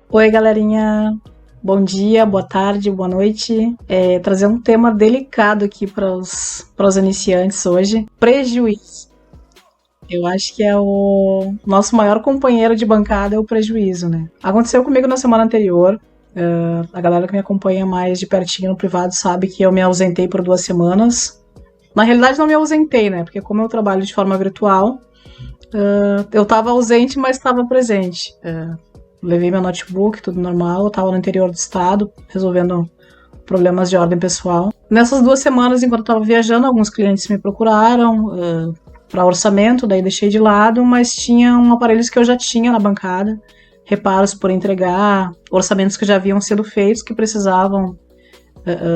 Oi, galerinha. Bom dia, boa tarde, boa noite. Trazer um tema delicado aqui para os iniciantes hoje: prejuízo. Eu acho que é o nosso maior companheiro de bancada é o prejuízo, né? Aconteceu comigo na semana anterior. A galera que me acompanha mais de pertinho no privado sabe que eu me ausentei por 2 semanas. Na realidade, não me ausentei, né? Porque como eu trabalho de forma virtual, eu estava ausente, mas estava presente. Levei meu notebook, tudo normal. Eu tava no interior do estado, resolvendo problemas de ordem pessoal. Nessas 2 semanas, enquanto eu tava viajando, alguns clientes me procuraram para orçamento, daí deixei de lado, mas tinham aparelhos que eu já tinha na bancada, reparos por entregar, orçamentos que já haviam sido feitos, que precisavam,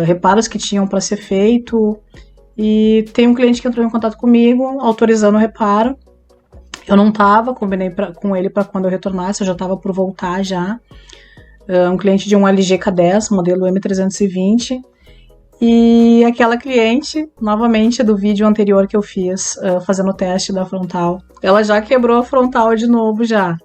reparos que tinham para ser feito. E tem um cliente que entrou em contato comigo, autorizando o reparo. Eu não tava, combinei com ele para quando eu retornasse, eu já tava por voltar já. Um cliente de um LG K10, modelo M320. E aquela cliente, novamente do vídeo anterior que eu fiz, fazendo o teste da frontal, ela já quebrou a frontal de novo já.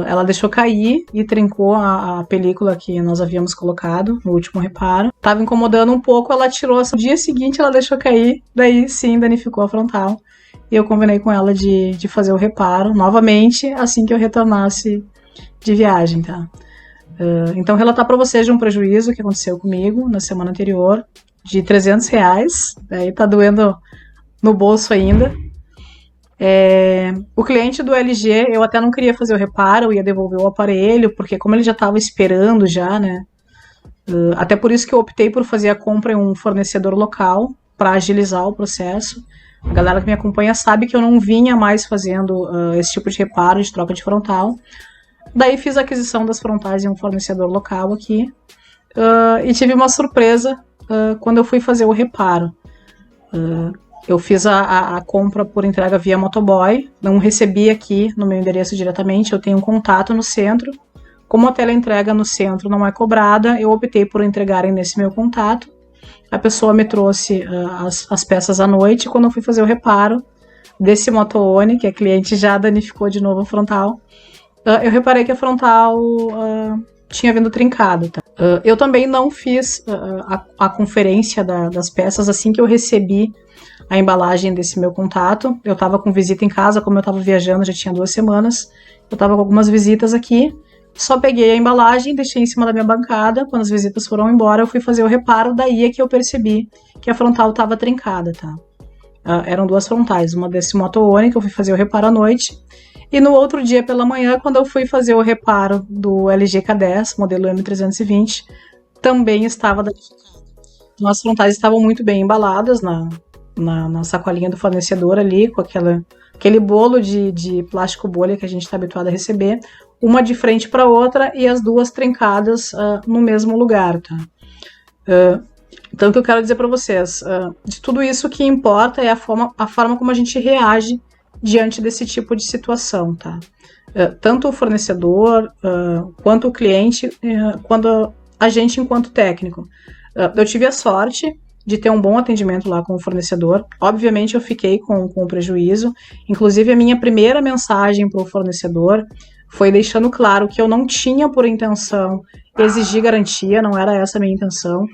Ela deixou cair e trincou a película que nós havíamos colocado no último reparo. Tava incomodando um pouco, ela tirou. No dia seguinte ela deixou cair, daí sim danificou a frontal. E eu combinei com ela de fazer o reparo novamente assim que eu retornasse de viagem, tá? Então, relatar para vocês de um prejuízo que aconteceu comigo na semana anterior, de R$ 300, aí tá doendo no bolso ainda. O cliente do LG, eu até não queria fazer o reparo, eu ia devolver o aparelho, porque como ele já estava esperando já, né? Até por isso que eu optei por fazer a compra em um fornecedor local, para agilizar o processo. A galera que me acompanha sabe que eu não vinha mais fazendo esse tipo de reparo, de troca de frontal. Daí fiz a aquisição das frontais em um fornecedor local aqui. E tive uma surpresa quando eu fui fazer o reparo. Eu fiz a compra por entrega via motoboy, não recebi aqui no meu endereço diretamente, eu tenho um contato no centro. Como a teleentrega no centro não é cobrada, eu optei por entregarem nesse meu contato. A pessoa me trouxe as peças à noite, quando eu fui fazer o reparo desse moto-one, que a cliente já danificou de novo a frontal, eu reparei que a frontal tinha vindo trincada. Tá? Eu também não fiz a conferência das peças assim que eu recebi a embalagem desse meu contato. Eu estava com visita em casa, como eu estava viajando, já tinha 2 semanas, eu estava com algumas visitas aqui. Só peguei a embalagem, deixei em cima da minha bancada. Quando as visitas foram embora, eu fui fazer o reparo. Daí é que eu percebi que a frontal estava trincada, tá? Eram 2 frontais, uma desse moto-one, que eu fui fazer o reparo à noite. E no outro dia pela manhã, quando eu fui fazer o reparo do LG K10, modelo M320, também estava danificada. Então, as frontais estavam muito bem embaladas na sacolinha do fornecedor ali, com aquele bolo de plástico bolha que a gente está habituado a receber, uma de frente para outra e as duas trincadas no mesmo lugar, tá? Então, o que eu quero dizer para vocês, de tudo isso, o que importa é a forma como a gente reage diante desse tipo de situação, tá? Tanto o fornecedor, quanto o cliente, quanto a gente enquanto técnico. Eu tive a sorte de ter um bom atendimento lá com o fornecedor. Obviamente eu fiquei com o prejuízo. Inclusive a minha primeira mensagem para o fornecedor foi deixando claro que eu não tinha por intenção exigir garantia, não era essa a minha intenção.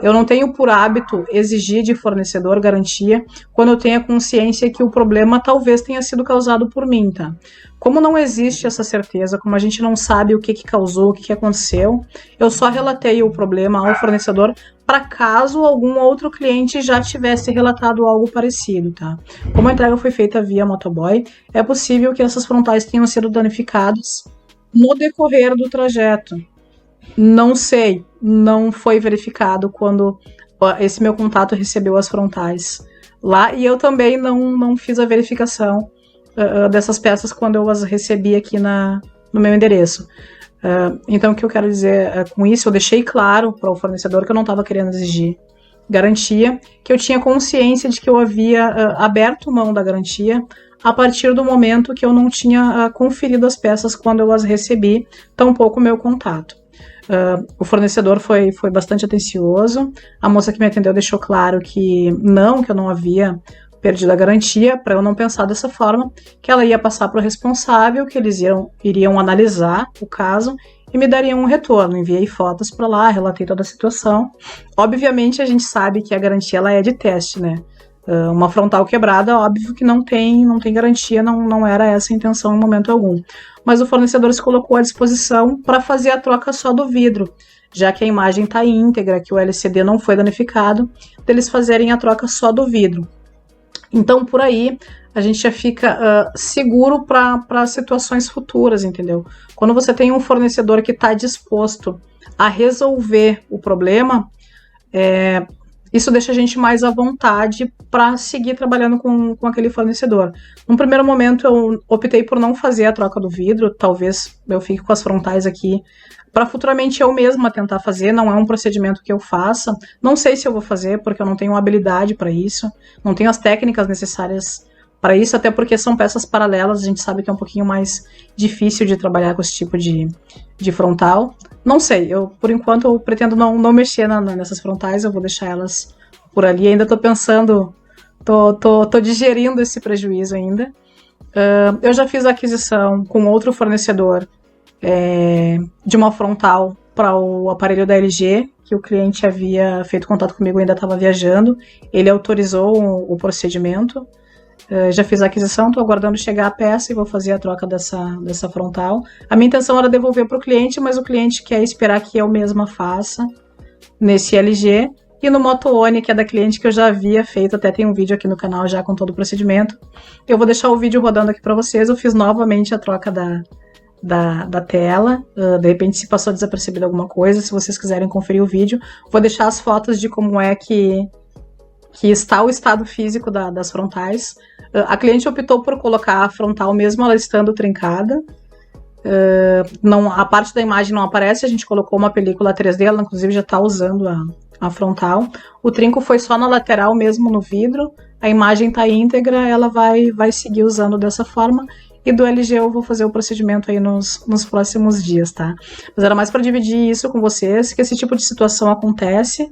Eu não tenho por hábito exigir de fornecedor garantia quando eu tenho a consciência que o problema talvez tenha sido causado por mim, tá? Como não existe essa certeza, como a gente não sabe o que causou, o que aconteceu, eu só relatei o problema ao fornecedor para caso algum outro cliente já tivesse relatado algo parecido, tá? Como a entrega foi feita via motoboy, é possível que essas frontais tenham sido danificadas no decorrer do trajeto. Não sei, não foi verificado quando esse meu contato recebeu as frontais lá, e eu também não fiz a verificação dessas peças quando eu as recebi aqui no meu endereço. Então, o que eu quero dizer com isso, eu deixei claro para o fornecedor que eu não estava querendo exigir garantia, que eu tinha consciência de que eu havia aberto mão da garantia a partir do momento que eu não tinha conferido as peças quando eu as recebi, tampouco o meu contato. O fornecedor foi bastante atencioso, a moça que me atendeu deixou claro que eu não havia perdido a garantia, para eu não pensar dessa forma, que ela ia passar para o responsável, que eles iriam analisar o caso e me dariam um retorno. Enviei fotos para lá, relatei toda a situação. Obviamente a gente sabe que a garantia ela é de teste, né? Uma frontal quebrada, óbvio que não tem garantia, não era essa a intenção em momento algum. Mas o fornecedor se colocou à disposição para fazer a troca só do vidro, já que a imagem está íntegra, que o LCD não foi danificado, deles fazerem a troca só do vidro. Então, por aí, a gente já fica seguro para situações futuras, entendeu? Quando você tem um fornecedor que está disposto a resolver o problema, isso deixa a gente mais à vontade para seguir trabalhando com aquele fornecedor. Num primeiro momento, eu optei por não fazer a troca do vidro, talvez eu fique com as frontais aqui, para futuramente eu mesma tentar fazer, não é um procedimento que eu faça. Não sei se eu vou fazer, porque eu não tenho habilidade para isso, não tenho as técnicas necessárias para isso, até porque são peças paralelas, a gente sabe que é um pouquinho mais difícil de trabalhar com esse tipo de frontal. Não sei, por enquanto eu pretendo não mexer nessas frontais, eu vou deixar elas por ali, ainda tô pensando, tô digerindo esse prejuízo ainda. Eu já fiz a aquisição com outro fornecedor de uma frontal para o aparelho da LG, que o cliente havia feito contato comigo, ainda estava viajando, ele autorizou o procedimento. Já fiz a aquisição, estou aguardando chegar a peça e vou fazer a troca dessa frontal. A minha intenção era devolver para o cliente, mas o cliente quer esperar que eu mesma faça nesse LG. E no Moto One, que é da cliente que eu já havia feito, até tem um vídeo aqui no canal já com todo o procedimento. Eu vou deixar o vídeo rodando aqui para vocês. Eu fiz novamente a troca da tela. De repente se passou desapercebido alguma coisa, se vocês quiserem conferir o vídeo. Vou deixar as fotos de como é que está o estado físico das frontais. A cliente optou por colocar a frontal mesmo ela estando trincada. A parte da imagem não aparece, a gente colocou uma película 3D, ela inclusive já está usando a frontal. O trinco foi só na lateral mesmo no vidro, a imagem está íntegra, ela vai seguir usando dessa forma. E do LG eu vou fazer o procedimento aí nos próximos dias, tá? Mas era mais para dividir isso com vocês, que esse tipo de situação acontece,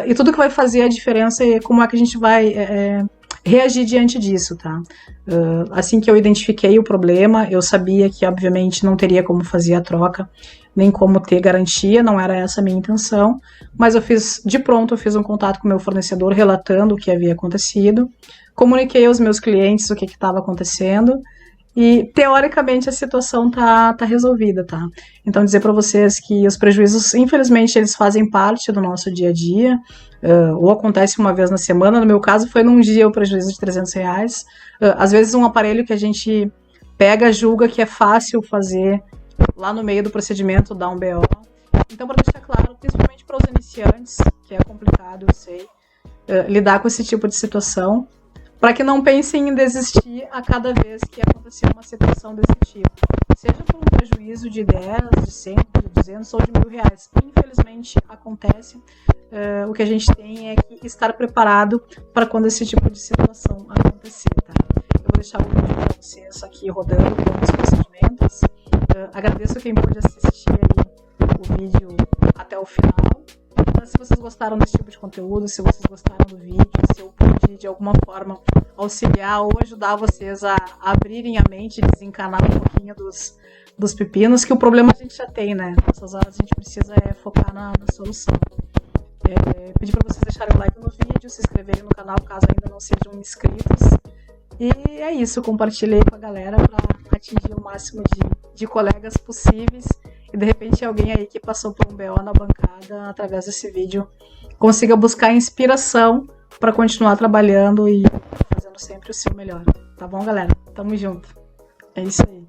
e tudo que vai fazer a diferença é como é que a gente vai reagir diante disso, tá? Assim que eu identifiquei o problema, eu sabia que obviamente não teria como fazer a troca, nem como ter garantia, não era essa a minha intenção, mas eu fiz um contato com o meu fornecedor relatando o que havia acontecido, comuniquei aos meus clientes o que estava acontecendo, e, teoricamente, a situação tá resolvida, tá? Então, dizer para vocês que os prejuízos, infelizmente, eles fazem parte do nosso dia a dia, ou acontece uma vez na semana, no meu caso foi num dia o prejuízo de R$300, às vezes um aparelho que a gente pega, julga que é fácil fazer, lá no meio do procedimento dá um BO. Então, para deixar claro, principalmente para os iniciantes, que é complicado, eu sei, lidar com esse tipo de situação, para que não pensem em desistir a cada vez que acontecer uma situação desse tipo. Seja por um prejuízo de 10, de 100, de 200 ou de R$1.000. Infelizmente acontece. O que a gente tem é que estar preparado para quando esse tipo de situação acontecer. Tá? Eu vou deixar o vídeo para vocês aqui rodando com os procedimentos. Agradeço quem pôde assistir aí o vídeo até o final. Se vocês gostaram desse tipo de conteúdo, se vocês gostaram do vídeo, se eu pude de alguma forma auxiliar ou ajudar vocês a abrirem a mente, desencanar um pouquinho dos pepinos, que o problema a gente já tem, né? Nessas horas a gente precisa focar na solução. Pedir para vocês deixarem o like no vídeo, se inscreverem no canal caso ainda não sejam inscritos. E é isso, compartilhei com a galera para atingir o máximo de colegas possíveis. E de repente alguém aí que passou por um BO na bancada, através desse vídeo, consiga buscar inspiração para continuar trabalhando e fazendo sempre o seu melhor. Tá bom, galera? Tamo junto. É isso aí.